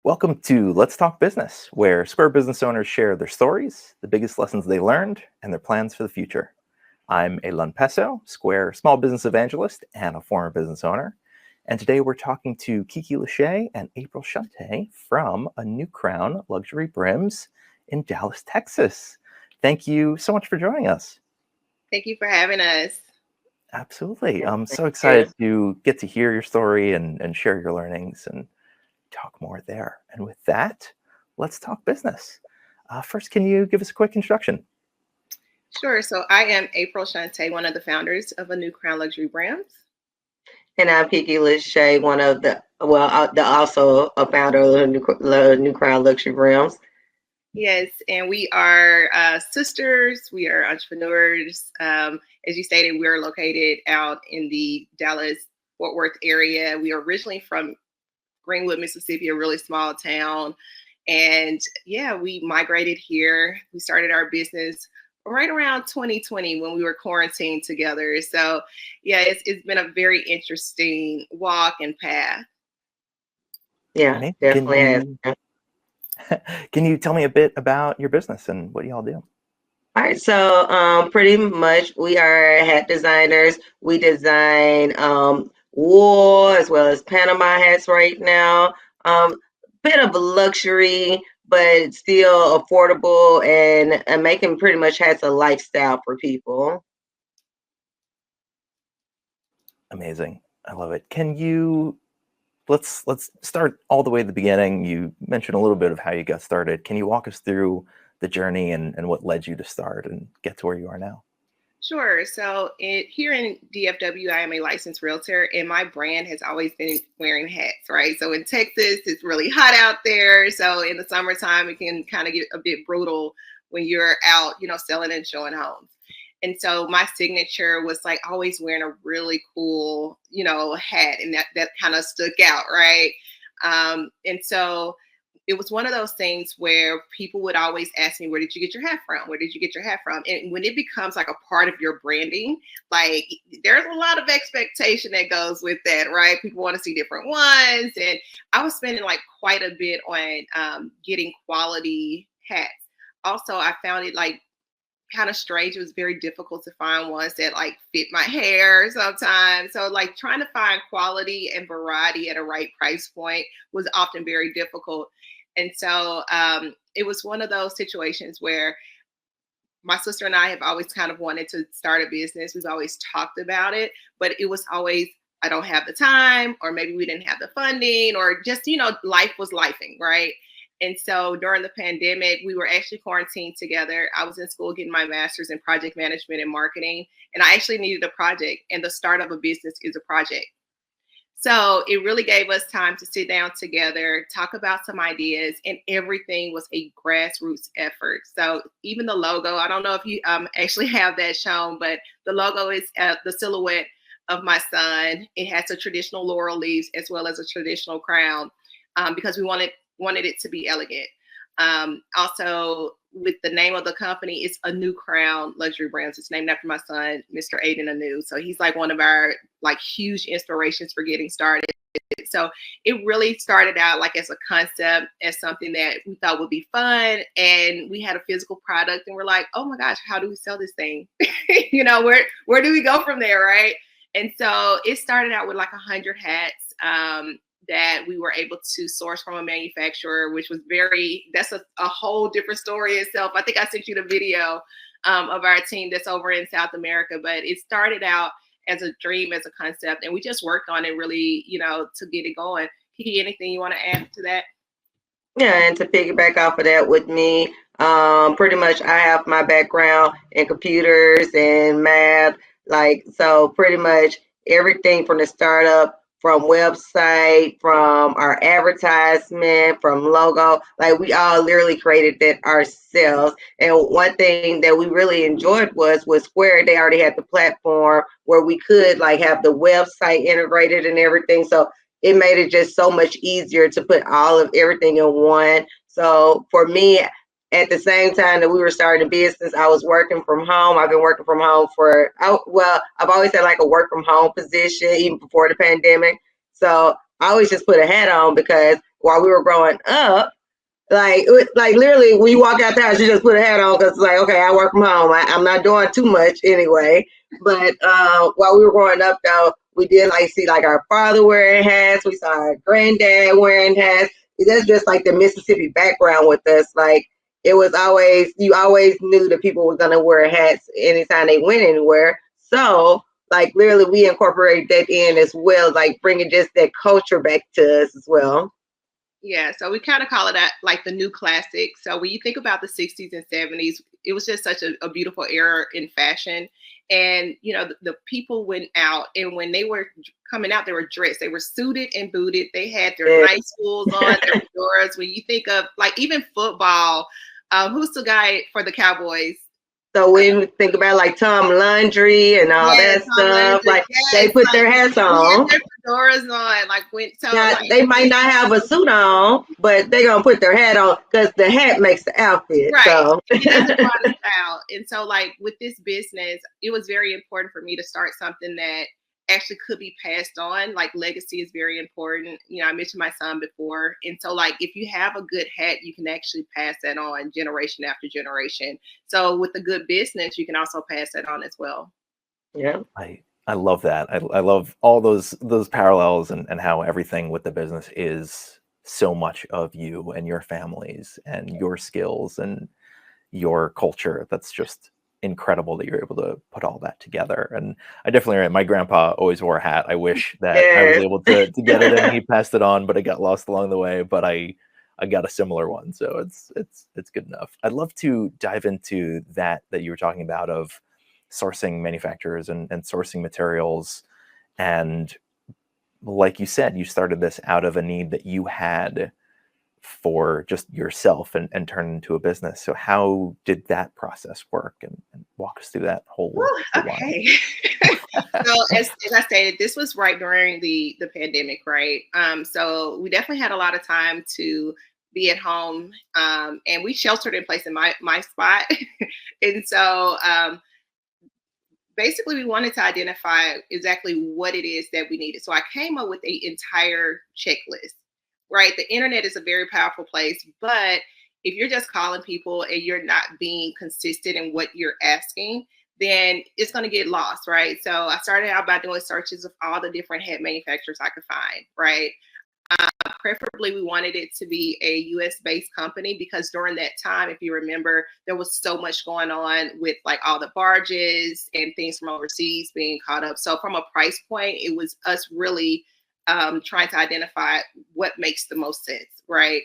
Welcome to Let's Talk Business, where Square business owners share their stories, the biggest lessons they learned, and their plans for the future. I'm Elon Peso, Square small business evangelist and a former business owner. And today we're talking to KeKe LaSha and April Shunta from Anu'Crown Luxury Brims in Dallas, Texas. Thank you so much for joining us. Thank you for having us. Absolutely. I'm so excited to get to hear your story and share your learnings and talk more there. And with that, let's talk business. First, can you give us a quick introduction? Sure. So I am April Shunta, one of the founders of Anu'Crown Luxury Brims. And I'm KeKe LaSha, one of also a founder of Anu'Crown Luxury Brims. Yes, and we are sisters. We are entrepreneurs. As you stated, we're located out in the Dallas-Fort Worth area. We are originally from Greenwood, Mississippi, a really small town. And yeah, we migrated here. We started our business right around 2020 when we were quarantined together. So yeah, it's been a very interesting walk and path. Yeah, definitely. Can you tell me a bit about your business and what y'all do? All right, so pretty much we are hat designers. We design wool as well as Panama hats right now. Bit of luxury, but still affordable and making pretty much hats a lifestyle for people. Amazing. I love it. Can you let's start all the way at the beginning. You mentioned a little bit of how you got started. Can you walk us through the journey and what led you to start and get to where you are now? Sure. So here in DFW, I am a licensed realtor, and my brand has always been wearing hats, right? So in Texas, it's really hot out there. So in the summertime, it can kind of get a bit brutal when you're out, selling and showing homes. And so my signature was like always wearing a really cool, hat, and that kind of stuck out, right? And so it was one of those things where people would always ask me, where did you get your hat from? Where did you get your hat from? And when it becomes like a part of your branding, like there's a lot of expectation that goes with that, right? People want to see different ones. And I was spending like quite a bit on getting quality hats. Also, I found it like kind of strange. It was very difficult to find ones that like fit my hair sometimes. So like trying to find quality and variety at a right price point was often very difficult. And so it was one of those situations where my sister and I have always kind of wanted to start a business. We've always talked about it, but it was always, I don't have the time, or maybe we didn't have the funding, or just, life was lifing, right? And so during the pandemic, we were actually quarantined together. I was in school getting my master's in project management and marketing, and I actually needed a project, and the start of a business is a project. So it really gave us time to sit down together, talk about some ideas, and everything was a grassroots effort. So even the logo, I don't know if you actually have that shown, but the logo is the silhouette of my son. It has a traditional laurel leaves as well as a traditional crown because we wanted it to be elegant. Also, with the name of the company, it's Anu'Crown Luxury Brims. It's named after my son, Mr. Aiden Anu. So he's like one of our like huge inspirations for getting started. So it really started out like as a concept, as something that we thought would be fun. And we had a physical product and we're like, oh my gosh, how do we sell this thing? Where do we go from there, right? And so it started out with like 100 hats. That we were able to source from a manufacturer, which was that's a whole different story itself. I think I sent you the video of our team that's over in South America, but it started out as a dream, as a concept, and we just worked on it really, to get it going. KeKe, anything you want to add to that? Yeah, and to piggyback off of that with me, pretty much I have my background in computers and math, so pretty much everything from the startup, from website, from our advertisement, from logo, like we all literally created that ourselves. And one thing that we really enjoyed was Square. They already had the platform where we could like have the website integrated and everything. So it made it just so much easier to put all of everything in one. So for me, at the same time that we were starting a business, I was working from home. I've been working from home I've always had like a work from home position even before the pandemic. So I always just put a hat on because while we were growing up, like literally, when you walk out the house, you just put a hat on because it's like, okay, I work from home. I'm not doing too much anyway. But while we were growing up, though, we did like see like our father wearing hats. We saw our granddad wearing hats. That's just like the Mississippi background with us. Like it was always, you always knew that people were gonna wear hats anytime they went anywhere. So like literally, we incorporated that in as well, like bringing just that culture back to us as well. Yeah, so we kind of call it that like the new classic. So when you think about the 60s and 70s, it was just such a beautiful era in fashion. And, you know, the people went out, and when they were coming out, they were dressed. They were suited and booted. They had their Yeah. nice schools on, their fedoras. When you think of like even football, who's the guy for the Cowboys? So when we think about like Tom Landry and all Yeah, that Tom stuff, Landry. like they Yes, put like their hats they had on. their fedoras on. Like when so Now like they might not have a suit on, but they're gonna put their hat on because the hat makes the outfit. right. So It doesn't go out of style. And so like with this business, it was very important for me to start something that actually could be passed on. Like legacy is very important. You know, I mentioned my son before. And so like if you have a good hat, you can actually pass that on generation after generation. So with a good business, you can also pass that on as well. yeah, I love that. I love all those parallels and how everything with the business is so much of you and your families and your skills and your culture. That's just incredible that you're able to put all that together. And I definitely, my grandpa always wore a hat. I wish that I was yes. able to get it and he passed it on, but it got lost along the way. But I got a similar one, so it's good enough. I'd love to dive into that you were talking about of sourcing manufacturers and sourcing materials. And like you said, you started this out of a need that you had for just yourself and turn into a business. So how did that process work? And walk us through that whole line. Okay. So as I stated, this was right during the pandemic, right? So we definitely had a lot of time to be at home, and we sheltered in place in my spot. And so basically, we wanted to identify exactly what it is that we needed. So I came up with an entire checklist, right? The internet is a very powerful place, but if you're just calling people and you're not being consistent in what you're asking, then it's going to get lost, right? So I started out by doing searches of all the different head manufacturers I could find, right? Preferably, we wanted it to be a US based company because during that time, if you remember, there was so much going on with like all the barges and things from overseas being caught up. So, from a price point, it was us really trying to identify what makes the most sense, right?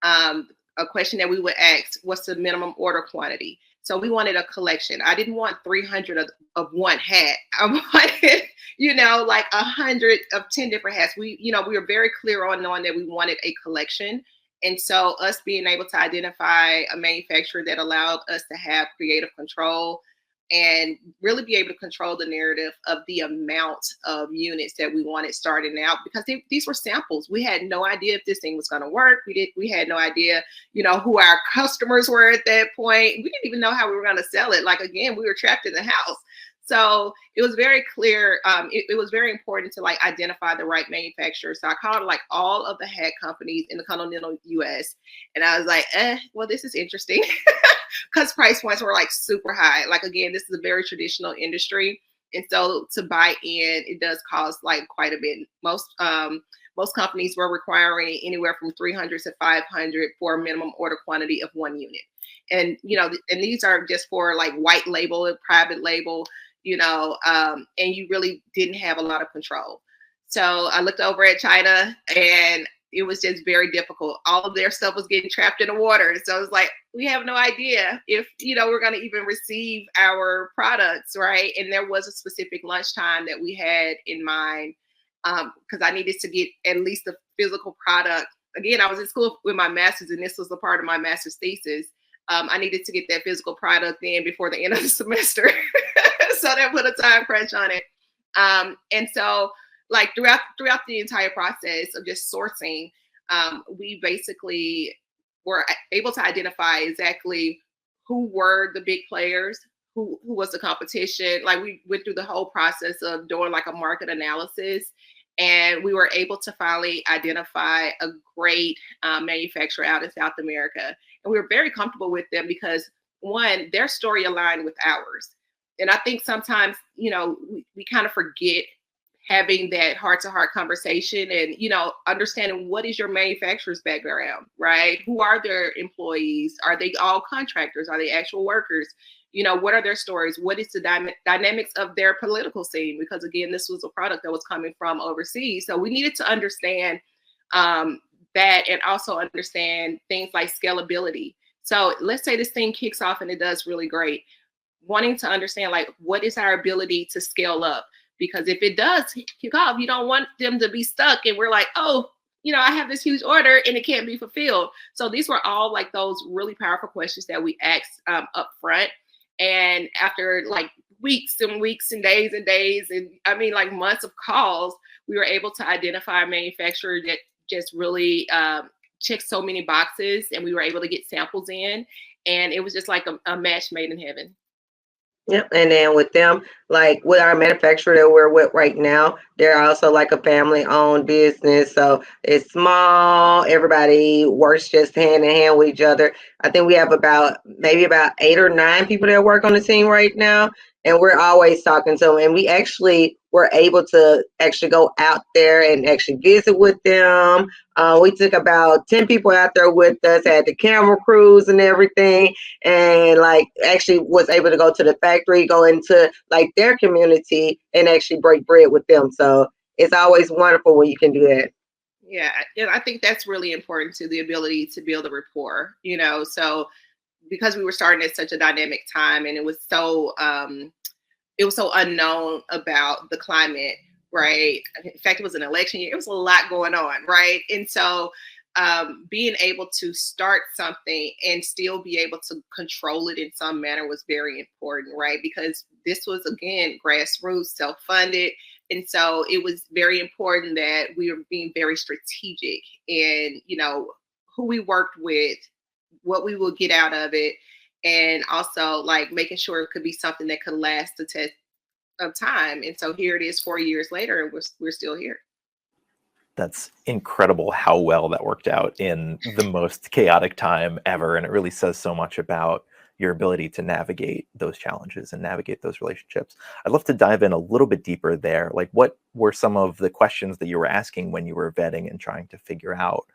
A question that we would ask: what's the minimum order quantity? So we wanted a collection. I didn't want 300 of one hat. I wanted, you know, like 100 of 10 different hats. We were very clear on knowing that we wanted a collection. And so us being able to identify a manufacturer that allowed us to have creative control and really be able to control the narrative of the amount of units that we wanted starting out, because these were samples. We had no idea if this thing was going to work. We had no idea, you know, who our customers were at that point. We didn't even know how we were going to sell it. Like, again, we were trapped in the house. So it was very clear. It was very important to like identify the right manufacturer. So I called like all of the hat companies in the continental US. And I was like, well, this is interesting. Because price points were like super high. Like, again, this is a very traditional industry. And so to buy in, it does cost like quite a bit. Most companies were requiring anywhere from 300 to 500 for a minimum order quantity of one unit. And, you know, and these are just for like white label and private label, you know, and you really didn't have a lot of control. So I looked over at China and it was just very difficult. All of their stuff was getting trapped in the water. So it's like, we have no idea if, you know, we're going to even receive our products, right? And there was a specific lunchtime that we had in mind because I needed to get at least a physical product. Again, I was in school with my master's, and this was a part of my master's thesis. I needed to get that physical product in before the end of the semester. So that put a time crunch on it. And so like throughout the entire process of just sourcing, we basically were able to identify exactly who were the big players, who was the competition. Like we went through the whole process of doing like a market analysis And we were able to finally identify a great manufacturer out in South America. And we were very comfortable with them because, one, their story aligned with ours. And I think sometimes, we kind of forget having that heart-to-heart conversation and, understanding what is your manufacturer's background, right? Who are their employees? Are they all contractors? Are they actual workers? What are their stories? What is the dynamics of their political scene? Because again, this was a product that was coming from overseas. So we needed to understand that, and also understand things like scalability. So let's say this thing kicks off and it does really great. Wanting to understand, like, what is our ability to scale up? Because if it does kick off, you don't want them to be stuck and we're like, oh, I have this huge order and it can't be fulfilled. So these were all like those really powerful questions that we asked up front. And after like weeks and weeks and days and like months of calls, we were able to identify a manufacturer that just really checked so many boxes, and we were able to get samples in, and it was just like a match made in heaven. Yep. And then with them, like with our manufacturer that we're with right now, they're also like a family owned business. So it's small. Everybody works just hand in hand with each other. I think we have maybe about 8 or 9 people that work on the team right now. And we're always talking to them. And we actually were able to actually go out there and actually visit with them. We took about 10 people out there with us, had the camera crews and everything, and like actually was able to go to the factory, go into like their community and actually break bread with them. So it's always wonderful when you can do that. Yeah, and I think that's really important to the ability to build a rapport, so because we were starting at such a dynamic time and it was so unknown about the climate, right? In fact, it was an election year. It was a lot going on, right? And so being able to start something and still be able to control it in some manner was very important, right? Because this was, again, grassroots, self-funded. And so it was very important that we were being very strategic in, who we worked with, what we will get out of it, and also like making sure it could be something that could last the test of time. And so here it is 4 years later, and we're still here. That's incredible how well that worked out in the most chaotic time ever. And it really says so much about your ability to navigate those challenges and navigate those relationships. I'd love to dive in a little bit deeper there. Like, what were some of the questions that you were asking when you were vetting and trying to figure out?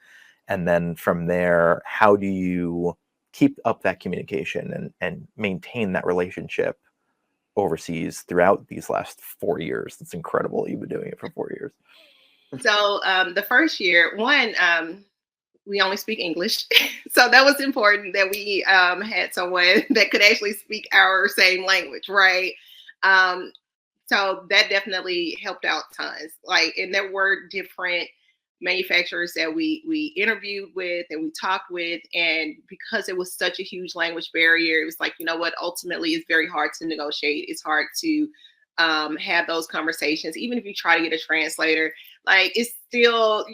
And then from there, how do you keep up that communication and maintain that relationship overseas throughout these last 4 years? That's incredible. You've been doing it for 4 years. So the first year, we only speak English. So that was important that we had someone that could actually speak our same language, right? So that definitely helped out tons. Like, and there were different manufacturers that we interviewed with and we talked with, and because it was such a huge language barrier, it was like, ultimately it's very hard to negotiate. It's hard to have those conversations. Even if you try to get a translator, like, it's still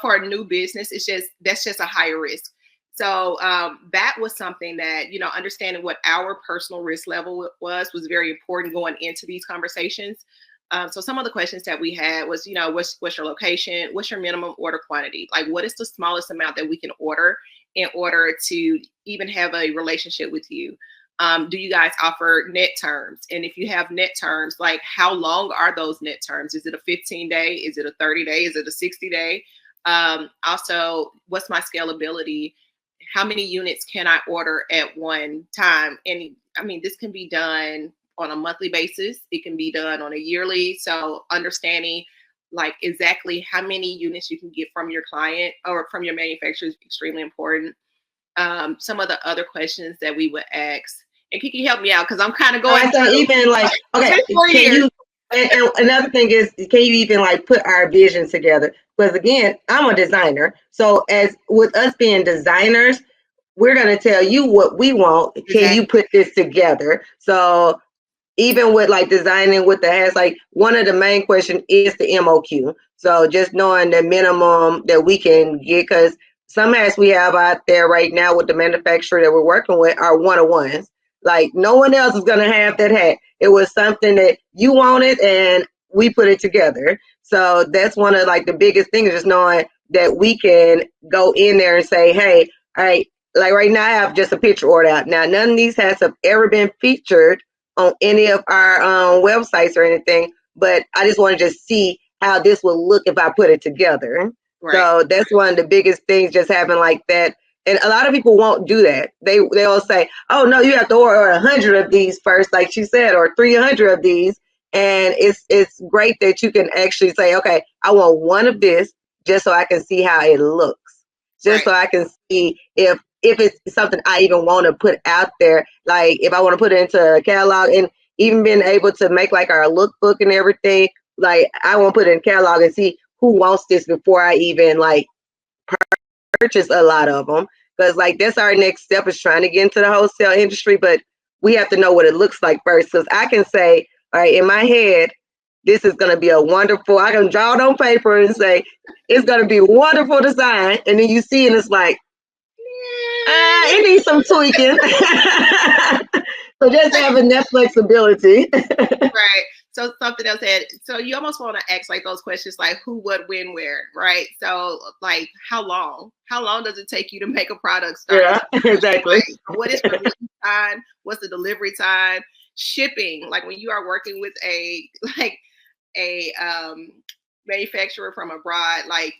for a new business, that's just a higher risk. So that was something that, understanding what our personal risk level was very important going into these conversations. So some of the questions that we had was, what's your location? What's your minimum order quantity? Like, what is the smallest amount that we can order in order to even have a relationship with you? Do you guys offer net terms? And if you have net terms, like, how long are those net terms? Is it a 15-day? Is it a 30-day? Is it a 60-day? Also, what's my scalability? How many units can I order at one time? And I mean, this can be done on a monthly basis. It can be done on a yearly. So understanding like exactly how many units you can get from your client or from your manufacturer is extremely important. Some of the other questions that we would ask, and KeKe, help me out because I'm kind of going. So even like, okay, can you? And another thing is, can you even like put our visions together? Because again, I'm a designer, so as with us being designers, we're gonna tell you what we want. Can Exactly. you put this together? So even with like designing with the hats, like one of the main questions is the MOQ. So just knowing the minimum that we can get, because some hats we have out there right now with the manufacturer that we're working with are one-of-ones. Like no one else is gonna have that hat. It was something that you wanted and we put it together. So that's one of like the biggest things, just knowing that we can go in there and say, hey, all right, like right now I have just a picture order out. Now none of these hats have ever been featured on any of our websites or anything, but I just want to just see how this will look if I put it together. Right. So that's one of the biggest things, just having like that. And a lot of people won't do that. They'll say, "Oh no, you have to order 100 of these first, like she said, or 300 of these." And it's great that you can actually say, "Okay, I want one of this, just so I can see how it looks, just so I can see if it's something I even want to put out there. Like if I want to put it into a catalog, and even being able to make like our lookbook and everything. Like I want to put it in catalog and see who wants this before I even like purchase a lot of them, because like that's our next step, is trying to get into the wholesale industry, but we have to know what it looks like first. Because I can say, all right, in my head, this is going to be a wonderful, I can draw it on paper and say it's going to be a wonderful design, and then you see and it's like, it needs some tweaking. So just having that flexibility. Right. So something else that, so you almost want to ask like those questions like who, what, when, where, right? So like how long does it take you to make a product start? Yeah, exactly. Right? What is the lead time? What's the delivery time? Shipping, like when you are working with a manufacturer from abroad, like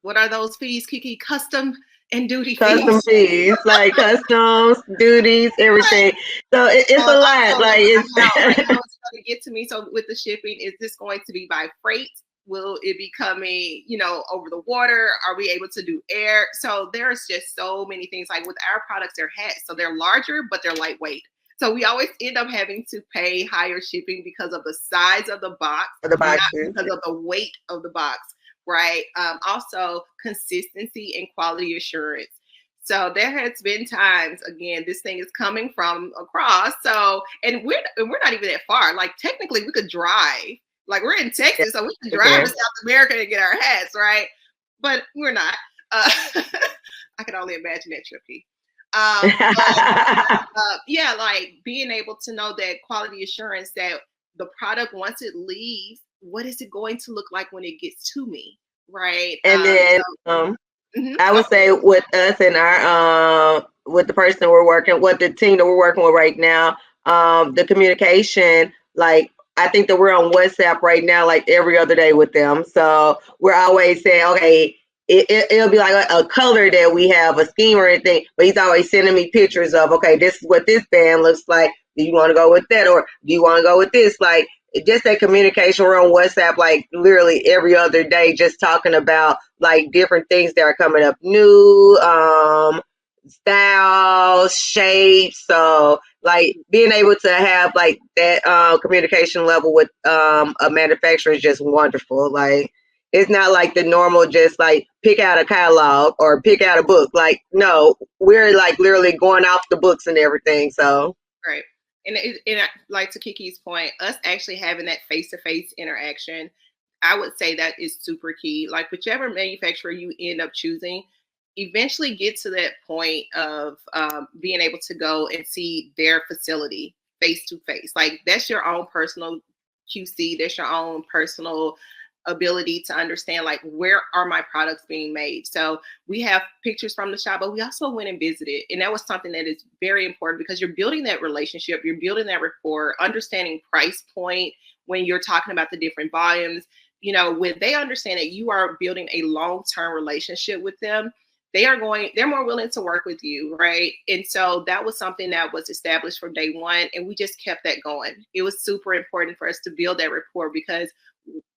what are those fees, KeKe? Custom and duty Custom fees, like customs, duties, everything. So it's a lot. Like it's how it's going to get to me. So with the shipping, is this going to be by freight? Will it be coming, over the water? Are we able to do air? So there's just so many things. Like with our products, they're hats, so they're larger, but they're lightweight. So we always end up having to pay higher shipping because of the size of the box, not because of the weight of the box. Right. Also consistency and quality assurance. So there has been times, again, this thing is coming from across. So, and we're not even that far. Like technically we could drive, like we're in Texas, so we can drive to South America to get our hats, right? But we're not. I can only imagine that trip. Yeah, like being able to know that quality assurance, that the product, once it leaves, what is it going to look like when it gets to me, right? And then I would say with us and our with the person that we're working with, the team that we're working with right now, the communication, like I think that we're on WhatsApp right now like every other day with them. So we're always saying, okay, it'll be like a color that we have, a scheme or anything, but he's always sending me pictures of, okay, this is what this band looks like. Do you want to go with that, or do you want to go with this? Like just that communication. We're on WhatsApp like literally every other day, just talking about like different things that are coming up new, styles, shapes. So like being able to have like that communication level with a manufacturer is just wonderful. Like it's not like the normal just like pick out a catalog or pick out a book. Like no, we're like literally going off the books and everything. So right. And like to KeKe's point, us actually having that face-to-face interaction, I would say that is super key. Like whichever manufacturer you end up choosing, eventually get to that point of being able to go and see their facility face-to-face. Like that's your own personal QC. That's your own personal ability to understand like where are my products being made. So we have pictures from the shop, but we also went and visited, and that was something that is very important because you're building that relationship, you're building that rapport, understanding price point when you're talking about the different volumes. When they understand that you are building a long-term relationship with them, they're more willing to work with you, right? And so that was something that was established from day one, and we just kept that going. It was super important for us to build that rapport because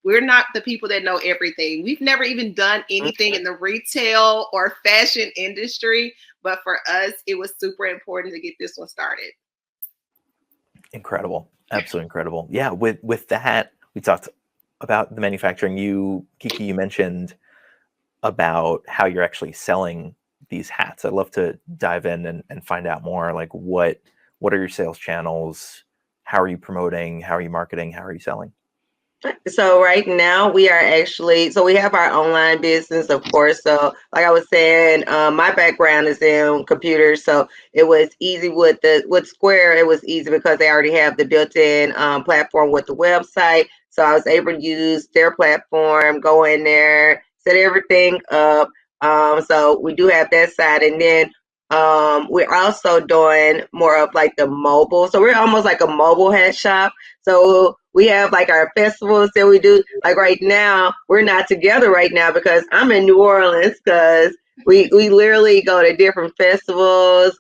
we're not the people that know everything. We've never even done anything in the retail or fashion industry, but for us, it was super important to get this one started. Incredible. Absolutely incredible. Yeah, with that, we talked about the manufacturing. KeKe, you mentioned about how you're actually selling these hats. I'd love to dive in and find out more. Like what are your sales channels? How are you promoting? How are you marketing? How are you selling? So right now we are actually, so we have our online business, of course. So like I was saying, my background is in computers, so it was easy with Square. It was easy because they already have the built-in platform with the website. So I was able to use their platform, go in there, set everything up. So we do have that side, and then we're also doing more of like the mobile. So we're almost like a mobile hat shop. So we have like our festivals that we do. Like right now, we're not together right now because I'm in New Orleans because we literally go to different festivals.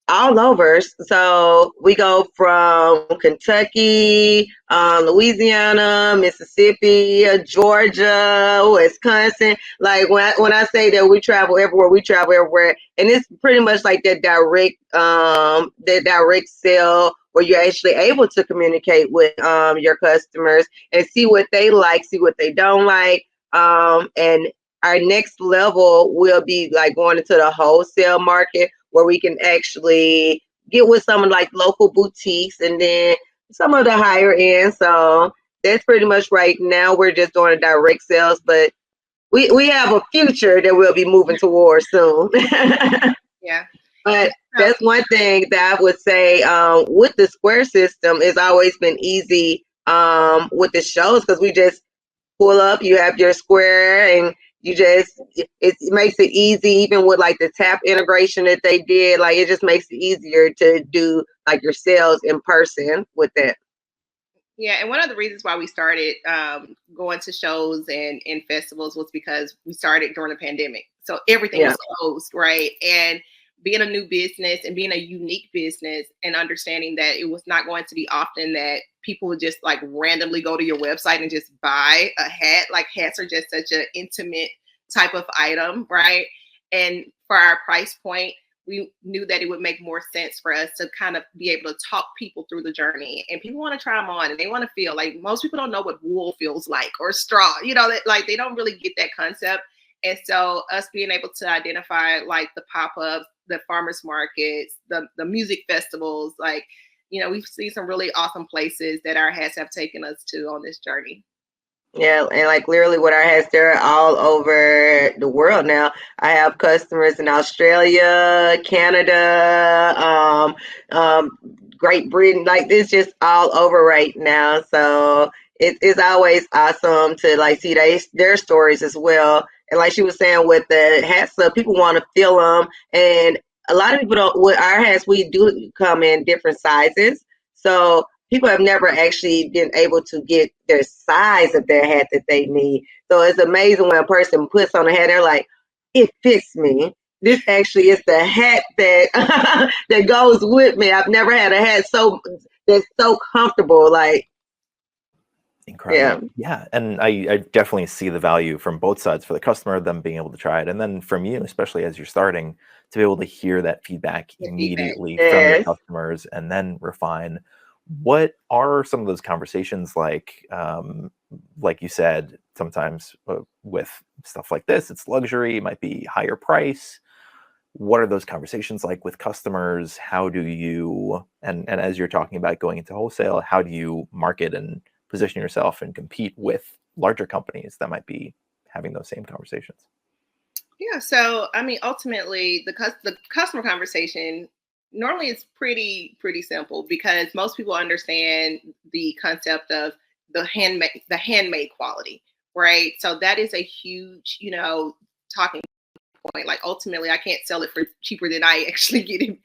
All over. So we go from Kentucky, Louisiana, Mississippi, Georgia, Wisconsin. Like when I say that we travel everywhere, we travel everywhere, and it's pretty much like that direct sale where you're actually able to communicate with your customers and see what they like, see what they don't like, and our next level will be like going into the wholesale market where we can actually get with some like local boutiques and then some of the higher end. So that's pretty much right now. We're just doing direct sales, but we have a future that we'll be moving towards soon. Yeah. But So, that's one thing that I would say with the Square system. It's always been easy with the shows because we just pull up, you have your Square, and you just it makes it easy. Even with like the tap integration that they did, like it just makes it easier to do like your sales in person with that. yeah, and one of the reasons why we started going to shows and festivals was because we started during the pandemic. So everything Yeah, was closed, right? And being a new business and being a unique business and understanding that it was not going to be often that people would just like randomly go to your website and just buy a hat. Like hats are just such an intimate type of item, right? And for our price point, we knew that it would make more sense for us to kind of be able to talk people through the journey. And people want to try them on and they want to feel like most people don't know what wool feels like or straw, that like they don't really get that concept. And so us being able to identify like the pop-ups, the farmers markets, the music festivals, like, we've seen some really awesome places that our hats have taken us to on this journey. yeah, and like literally what I have, they're all over the world now. I have customers in Australia, Canada, Great Britain. Like it's just all over right now. So it's always awesome to like see their stories as well. And like she was saying with the hats, people want to feel them, and a lot of people don't. With our hats, we do come in different sizes. So people have never actually been able to get their size of their hat that they need. So it's amazing when a person puts on a hat, they're like, it fits me. This actually is the hat that that goes with me. I've never had a hat that's so comfortable. Like, yeah, Incredible. Yeah. And I definitely see the value from both sides, for the customer, them being able to try it. And then from you, especially as you're starting, to be able to hear that feedback The feedback. immediately from your yes. customers and then refine. What are some of those conversations like? Like you said, sometimes with stuff like this, it's luxury, it might be higher price. What are those conversations like with customers? How do you, and as you're talking about going into wholesale, how do you market and position yourself and compete with larger companies that might be having those same conversations? Yeah, so I mean, ultimately, the customer conversation normally is pretty simple because most people understand the concept of the handmade quality, right? So that is a huge, talking point. Like ultimately, I can't sell it for cheaper than I actually get it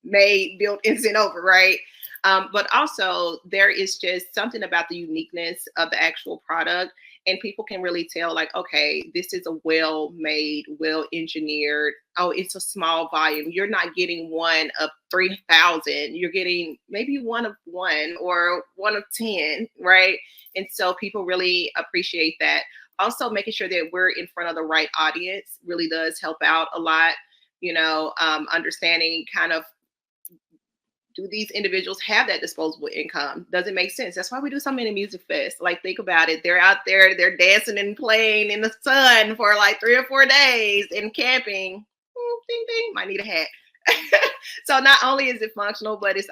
made, built, and sent over, right? But also, there is just something about the uniqueness of the actual product, and people can really tell, like, okay, this is a well-made, well-engineered. Oh, it's a small volume. You're not getting one of 3,000. You're getting maybe one of one or one of 10, right? And so people really appreciate that. Also, making sure that we're in front of the right audience really does help out a lot. Understanding kind of, do these individuals have that disposable income? Does it make sense? That's why we do so many music fests. Like, think about it. They're out there, they're dancing and playing in the sun for like 3 or 4 days and camping. Ding, ding, might need a hat. So not only is it functional, but it's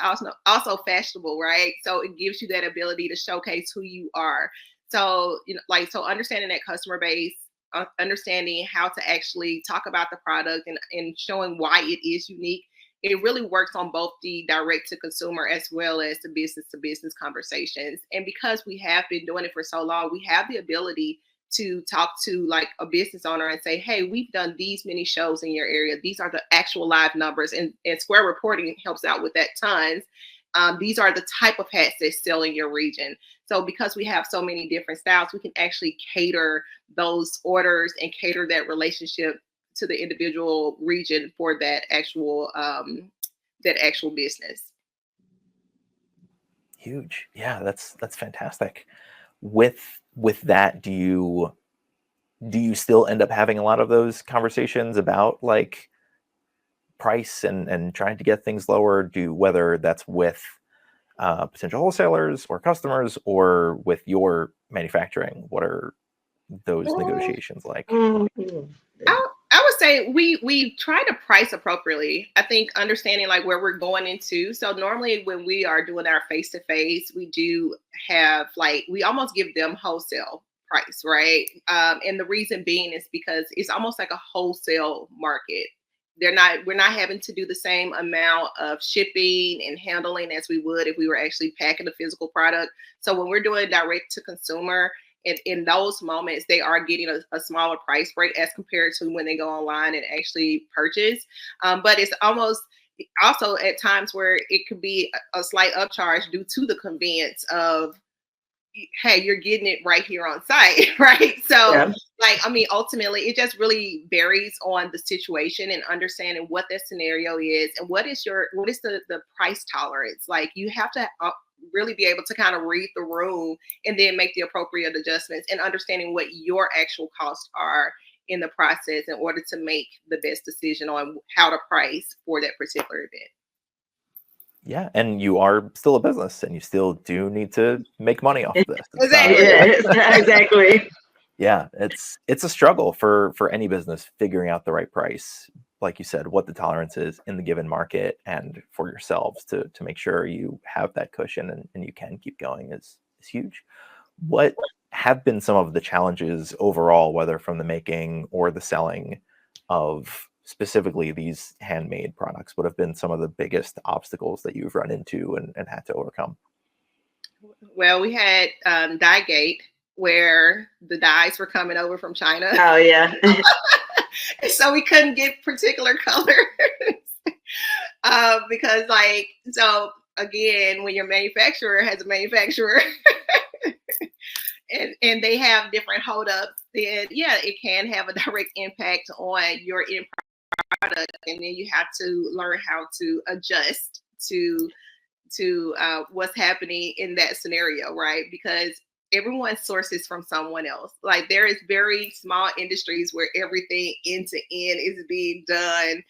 also fashionable, right? So it gives you that ability to showcase who you are. So, so understanding that customer base, understanding how to actually talk about the product, and showing why it is unique. It really works on both the direct to consumer as well as the business to business conversations. And because we have been doing it for so long, we have the ability to talk to like a business owner and say, hey, we've done these many shows in your area. These are the actual live numbers. And Square Reporting helps out with that tons. These are the type of hats that sell in your region. So because we have so many different styles, we can actually cater those orders and cater that relationship to the individual region for that actual business. Huge. Yeah, that's fantastic. With that, do you still end up having a lot of those conversations about like price and trying to get things lower, whether that's with potential wholesalers or customers or with your manufacturing? What are those negotiations like? I would say we try to price appropriately. I think understanding like where we're going into. So normally when we are doing our face to face, we do have like we almost give them wholesale price, right? And the reason being is because it's almost like a wholesale market. We're not having to do the same amount of shipping and handling as we would if we were actually packing a physical product. So when we're doing direct to consumer, in those moments, they are getting a smaller price break as compared to when they go online and actually purchase. But it's almost also at times where it could be a slight upcharge due to the convenience of, hey, you're getting it right here on site, right? So, Yeah. ultimately, it just really varies on the situation and understanding what that scenario is and what is the price tolerance. Like you have to really be able to kind of read the room and then make the appropriate adjustments and understanding what your actual costs are in the process in order to make the best decision on how to price for that particular event. Yeah, and you are still a business, and you still do need to make money off of this. Exactly. Yeah, exactly. Yeah, it's a struggle for any business figuring out the right price, like you said, what the tolerance is in the given market, and for yourselves to make sure you have that cushion and you can keep going is huge. What have been some of the challenges overall, whether from the making or the selling of specifically these handmade products? What have been some of the biggest obstacles that you've run into and had to overcome? Well, we had Dye-Gate where the dyes were coming over from China. Oh yeah. So we couldn't get particular colors because so again, when your manufacturer has a manufacturer and they have different holdups, then yeah, it can have a direct impact on your end product, and then you have to learn how to adjust to what's happening in that scenario, right? Because everyone sources from someone else. Like there is very small industries where everything end to end is being done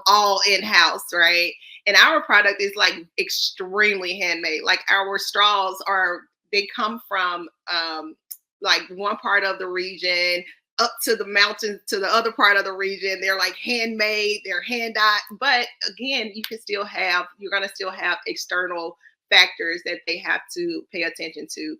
all in-house, right? And our product is like extremely handmade. Like our straws they come from like one part of the region up to the mountains to the other part of the region. They're like handmade, they're hand dyed. But again, you're going to still have external factors that they have to pay attention to.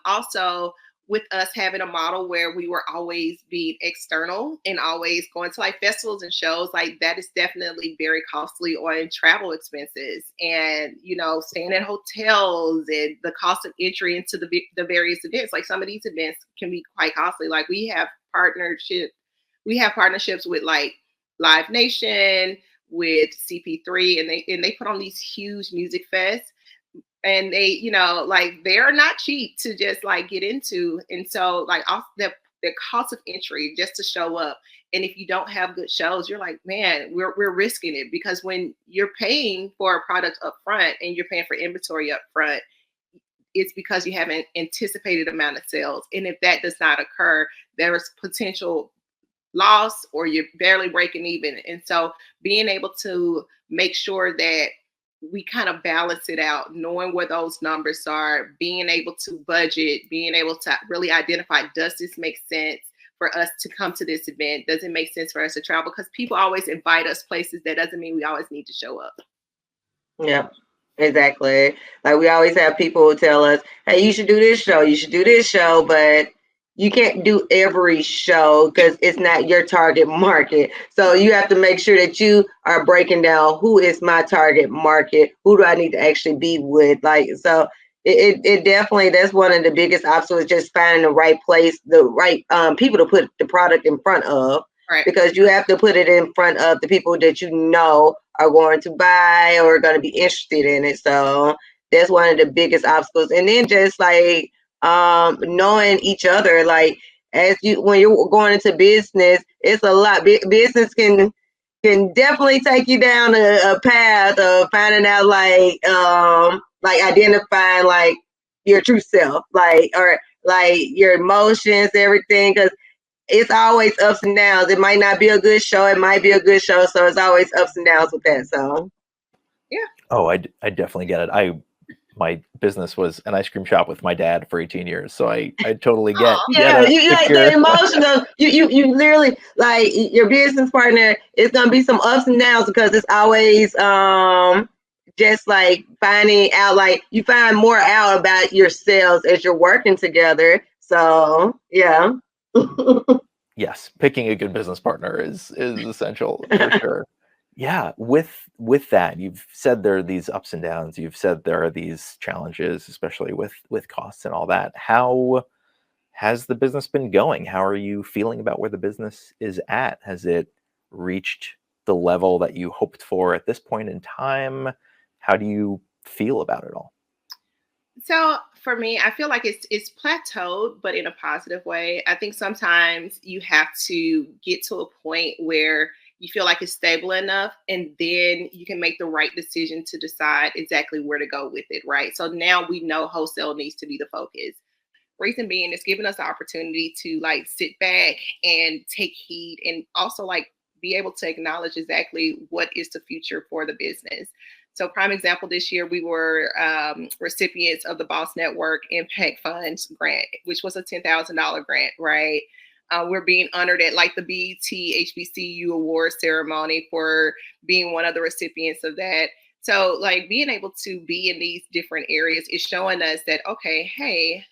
Also, with us having a model where we were always being external and always going to like festivals and shows, like that is definitely very costly on travel expenses and, staying at hotels and the cost of entry into the various events. Like some of these events can be quite costly. Like we have partnerships with like Live Nation, with CP3, and they put on these huge music fests. And they, like they're not cheap to just like get into. And so like the cost of entry just to show up. And if you don't have good shows, you're like, man, we're risking it, because when you're paying for a product up front and you're paying for inventory up front, it's because you have an anticipated amount of sales. And if that does not occur, there is potential loss or you're barely breaking even. And so being able to make sure that we kind of balance it out, knowing where those numbers are, being able to budget, being able to really identify, does this make sense for us to come to this event? Does it make sense for us to travel? Because people always invite us places. That doesn't mean we always need to show up. Yep, exactly. Like we always have people who tell us, "Hey, you should do this show. You should do this show," but you can't do every show because it's not your target market. So you have to make sure that you are breaking down who is my target market, who do I need to actually be with. Like so, it definitely, that's one of the biggest obstacles, just finding the right place, the right people to put the product in front of. Right. Because you have to put it in front of the people that you know are going to buy or are going to be interested in it. So that's one of the biggest obstacles. And then just like knowing each other, like as you, when you're going into business, it's a lot. Business can definitely take you down a path of finding out like identifying like your true self, like, or like your emotions, everything. Because it's always ups and downs. It might not be a good show. It might be a good show. So it's always ups and downs with that. So yeah. Oh, I definitely get it. My business was an ice cream shop with my dad for 18 years, so I totally get. Yeah, you like the emotional. You literally like your business partner. It's gonna be some ups and downs because it's always just like finding out. Like you find more out about yourselves as you're working together. So yeah. Yes, picking a good business partner is essential for sure. Yeah, with that, you've said there are these ups and downs. You've said there are these challenges, especially with costs and all that. How has the business been going? How are you feeling about where the business is at? Has it reached the level that you hoped for at this point in time? How do you feel about it all? So for me, I feel like it's plateaued, but in a positive way. I think sometimes you have to get to a point where you feel like it's stable enough, and then you can make the right decision to decide exactly where to go with it, right? So now we know wholesale needs to be the focus. Reason being, it's giving us the opportunity to like sit back and take heed, and also like be able to acknowledge exactly what is the future for the business. So prime example, this year we were recipients of the Boss Network Impact Funds grant, which was a $10,000 grant, right? We're being honored at like the BET HBCU award ceremony for being one of the recipients of that. So like being able to be in these different areas is showing us that, okay, hey,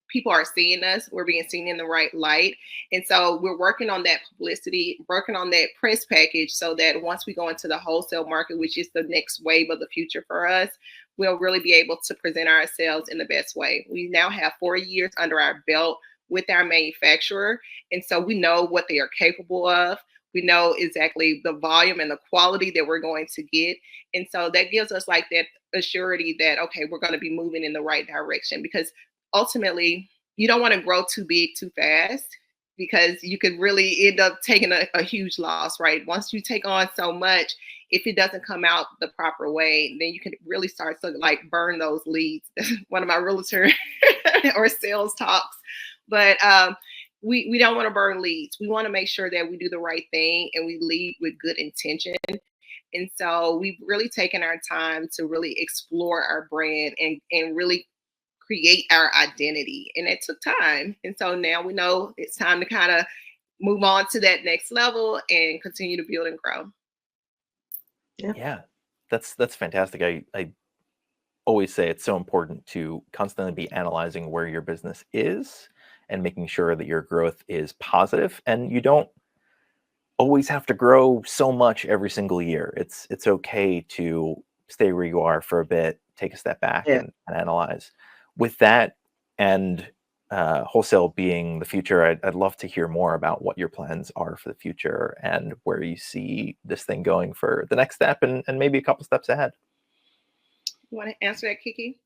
people are seeing us, we're being seen in the right light. And so we're working on that publicity, working on that press package so that once we go into the wholesale market, which is the next wave of the future for us, we'll really be able to present ourselves in the best way. We now have 4 years under our belt with our manufacturer. And so we know what they are capable of. We know exactly the volume and the quality that we're going to get. And so that gives us like that assurity that, okay, we're going to be moving in the right direction, because ultimately, you don't want to grow too big too fast, because you could really end up taking a huge loss, right? Once you take on so much, if it doesn't come out the proper way, then you can really start to like burn those leads. One of my realtor or sales talks. But we don't want to burn leads. We want to make sure that we do the right thing and we lead with good intention. And so we've really taken our time to really explore our brand and really create our identity. And it took time. And so now we know it's time to kind of move on to that next level and continue to build and grow. Yeah, that's fantastic. I always say it's so important to constantly be analyzing where your business is and making sure that your growth is positive, and you don't always have to grow so much every single year. It's okay to stay where you are for a bit, take a step back, Yeah. and analyze. With that, and wholesale being the future, I'd love to hear more about what your plans are for the future and where you see this thing going for the next step, and maybe a couple steps ahead. You want to answer that, KeKe?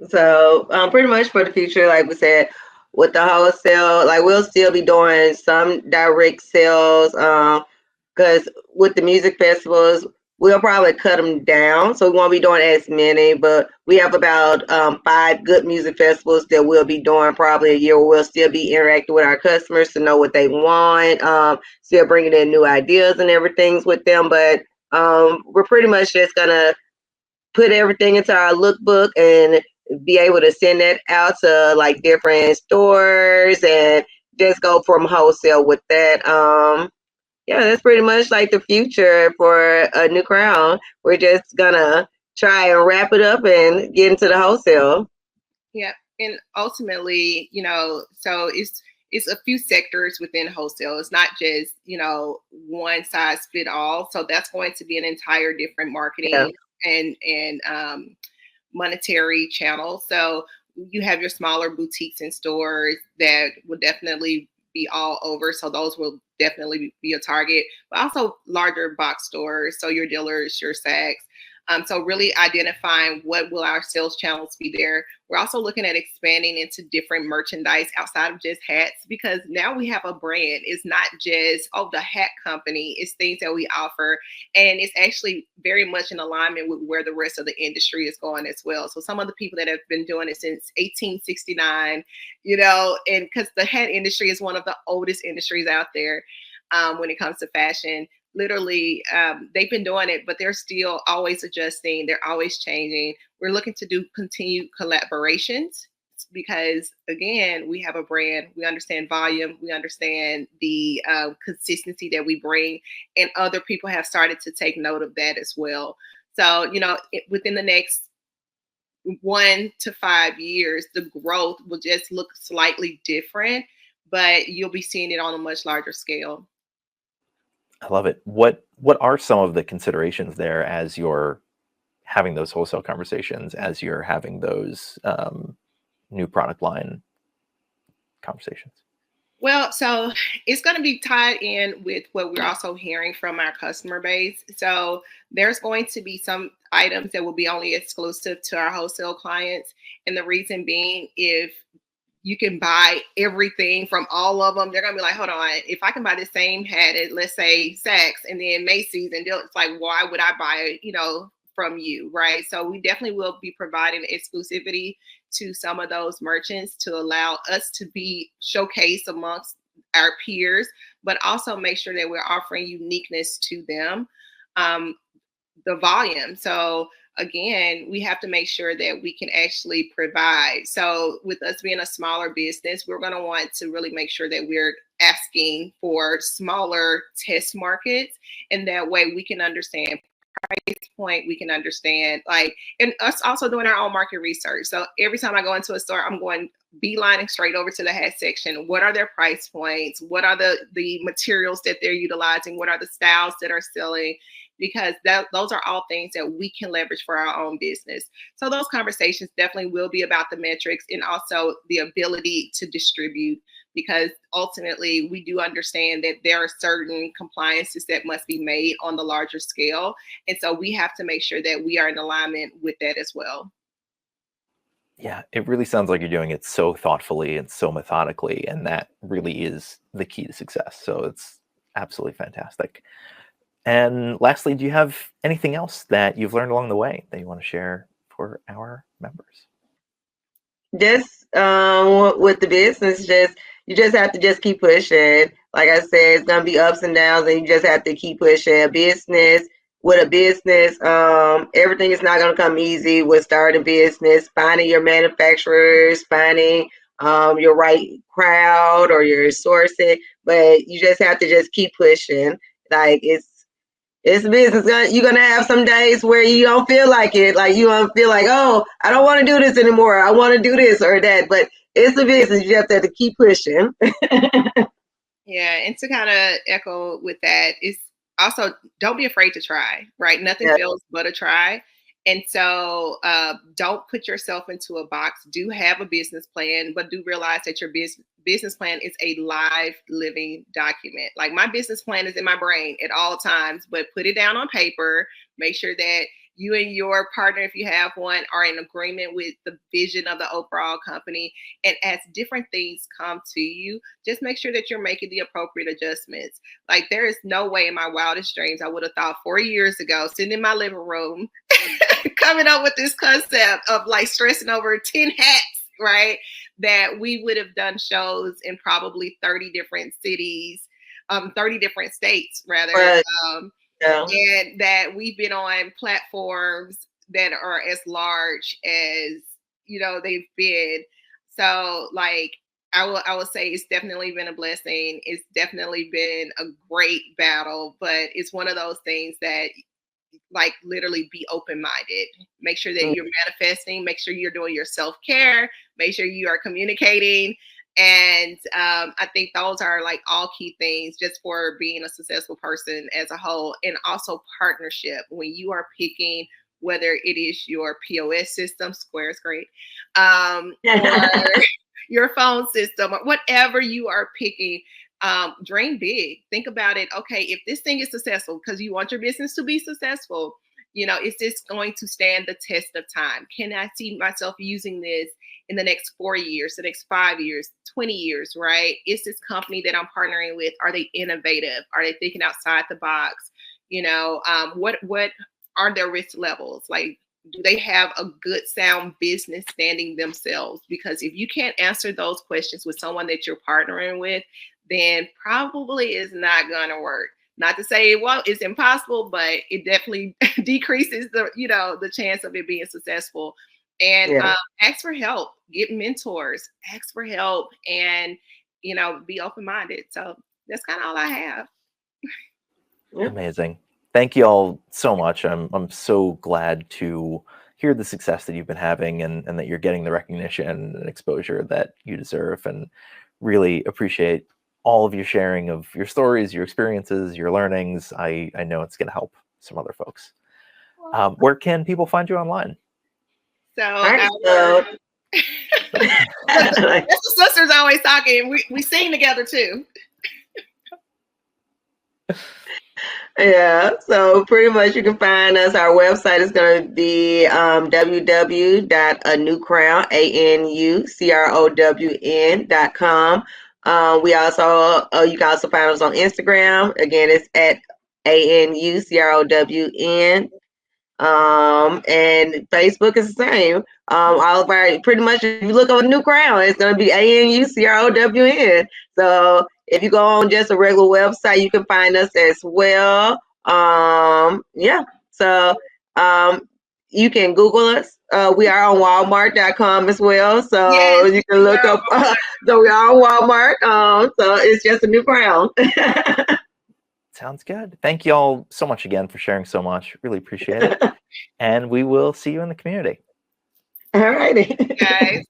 So pretty much for the future, like we said, with the wholesale, like we'll still be doing some direct sales. Because with the music festivals, we'll probably cut them down, so we won't be doing as many. But we have about 5 good music festivals that we'll be doing probably a year, where we'll still be interacting with our customers to know what they want. Still bringing in new ideas and everything with them, but we're pretty much just gonna put everything into our lookbook and be able to send that out to like different stores and just go from wholesale with that. Yeah, that's pretty much like the future for Anu'Crown. We're just gonna try and wrap it up and get into the wholesale. Yeah, and ultimately, so it's a few sectors within wholesale. It's not just one size fit all. So that's going to be an entire different Yeah. marketing and monetary channel. So you have your smaller boutiques and stores that will definitely be all over. So those will definitely be a target, but also larger box stores. So your dealers, your Saks. So really identifying what will our sales channels be there. We're also looking at expanding into different merchandise outside of just hats, because now we have a brand. It's not just, oh, the hat company. It's things that we offer. And it's actually very much in alignment with where the rest of the industry is going as well. So some of the people that have been doing it since 1869, and because the hat industry is one of the oldest industries out there when it comes to fashion. Literally, they've been doing it, but they're still always adjusting. They're always changing. We're looking to do continued collaborations because, again, we have a brand. We understand volume. We understand the consistency that we bring, and other people have started to take note of that as well. So, within the next 1 to 5 years, the growth will just look slightly different, but you'll be seeing it on a much larger scale. I love it. What are some of the considerations there as you're having those wholesale conversations, as you're having those new product line conversations? Well, so it's going to be tied in with what we're also hearing from our customer base. So there's going to be some items that will be only exclusive to our wholesale clients. And the reason being, if you can buy everything from all of them, they're going to be like, hold on, if I can buy the same hat at, let's say, Saks and then Macy's, and it's like, why would I buy, from you, right? So we definitely will be providing exclusivity to some of those merchants to allow us to be showcased amongst our peers, but also make sure that we're offering uniqueness to them. The volume. So again, we have to make sure that we can actually provide. So with us being a smaller business, we're going to want to really make sure that we're asking for smaller test markets. And that way we can understand price point, we can understand and us also doing our own market research. So every time I go into a store, I'm going beelining straight over to the hat section. What are their price points? What are the materials that they're utilizing? What are the styles that are selling? Because those are all things that we can leverage for our own business. So those conversations definitely will be about the metrics and also the ability to distribute, because ultimately we do understand that there are certain compliances that must be made on the larger scale. And so we have to make sure that we are in alignment with that as well. Yeah, it really sounds like you're doing it so thoughtfully and so methodically, and that really is the key to success. So it's absolutely fantastic. And lastly, do you have anything else that you've learned along the way that you want to share for our members? Just with the business, you just have to just keep pushing. Like I said, it's gonna be ups and downs, and you just have to keep pushing. With a business, everything is not gonna come easy with starting a business, finding your manufacturers, finding your right crowd or your sourcing. But you just have to just keep pushing. Like it's a business. You're gonna have some days where you don't feel like it. Like you don't feel like, oh, I don't want to do this anymore. I want to do this or that. But it's a business. You have to keep pushing. Yeah, and to kind of echo with that is also don't be afraid to try, right? Nothing Yeah. fails but a try. And so don't put yourself into a box. Do have a business plan, but do realize that your business plan is a live, living document. Like my business plan is in my brain at all times, but put it down on paper. Make sure that you and your partner, if you have one, are in agreement with the vision of the overall company. And as different things come to you, just make sure that you're making the appropriate adjustments. Like there is no way in my wildest dreams I would have thought 4 years ago, sitting in my living room, coming up with this concept of like stressing over 10 hats, right? That we would have done shows in probably 30 different cities, 30 different states rather. Right. Yeah. And that we've been on platforms that are as large as they've been. So like I will say it's definitely been a blessing. It's definitely been a great battle, but it's one of those things that, like, literally be open-minded. Make sure that Mm. you're manifesting, make sure you're doing your self-care, make sure you are communicating. And I think those are like all key things just for being a successful person as a whole. And also partnership. When you are picking whether it is your POS system, Square is great, or your phone system, or whatever you are picking, dream big. Think about it. Okay, if this thing is successful, because you want your business to be successful, is this going to stand the test of time? Can I see myself using this in the next 4 years, the next 5 years, 20 years, right? Is this company that I'm partnering with, are they innovative? Are they thinking outside the box? What are their risk levels? Like, do they have a good sound business standing themselves? Because if you can't answer those questions with someone that you're partnering with, then probably is not going to work. Not to say, well, it's impossible, but it definitely decreases the chance of it being successful. And Yeah. ask for help, get mentors, ask for help, and be open-minded. So that's kind of all I have. Yeah. Amazing. Thank you all so much. I'm so glad to hear the success that you've been having, and that you're getting the recognition and exposure that you deserve, and really appreciate all of your sharing of your stories, your experiences, your learnings. I know it's going to help some other folks. Where can people find you online? So All right, so that's the sisters always talking. We sing together too. yeah, so pretty much you can find us. Our website is going to be www.anucrown.com. We also you can also find us on Instagram. Again, it's at ANUCROWN. And Facebook is the same. All of our, pretty much, if you look up Anu'Crown, it's going to be ANUCROWN. So if you go on just a regular website, you can find us as well. Yeah. So you can Google us. We are on Walmart.com as well. So Yes, you can look up. So we are on Walmart. So it's just Anu'Crown. Sounds good. Thank you all so much again for sharing so much. Really appreciate it. And we will see you in the community. All righty. guys.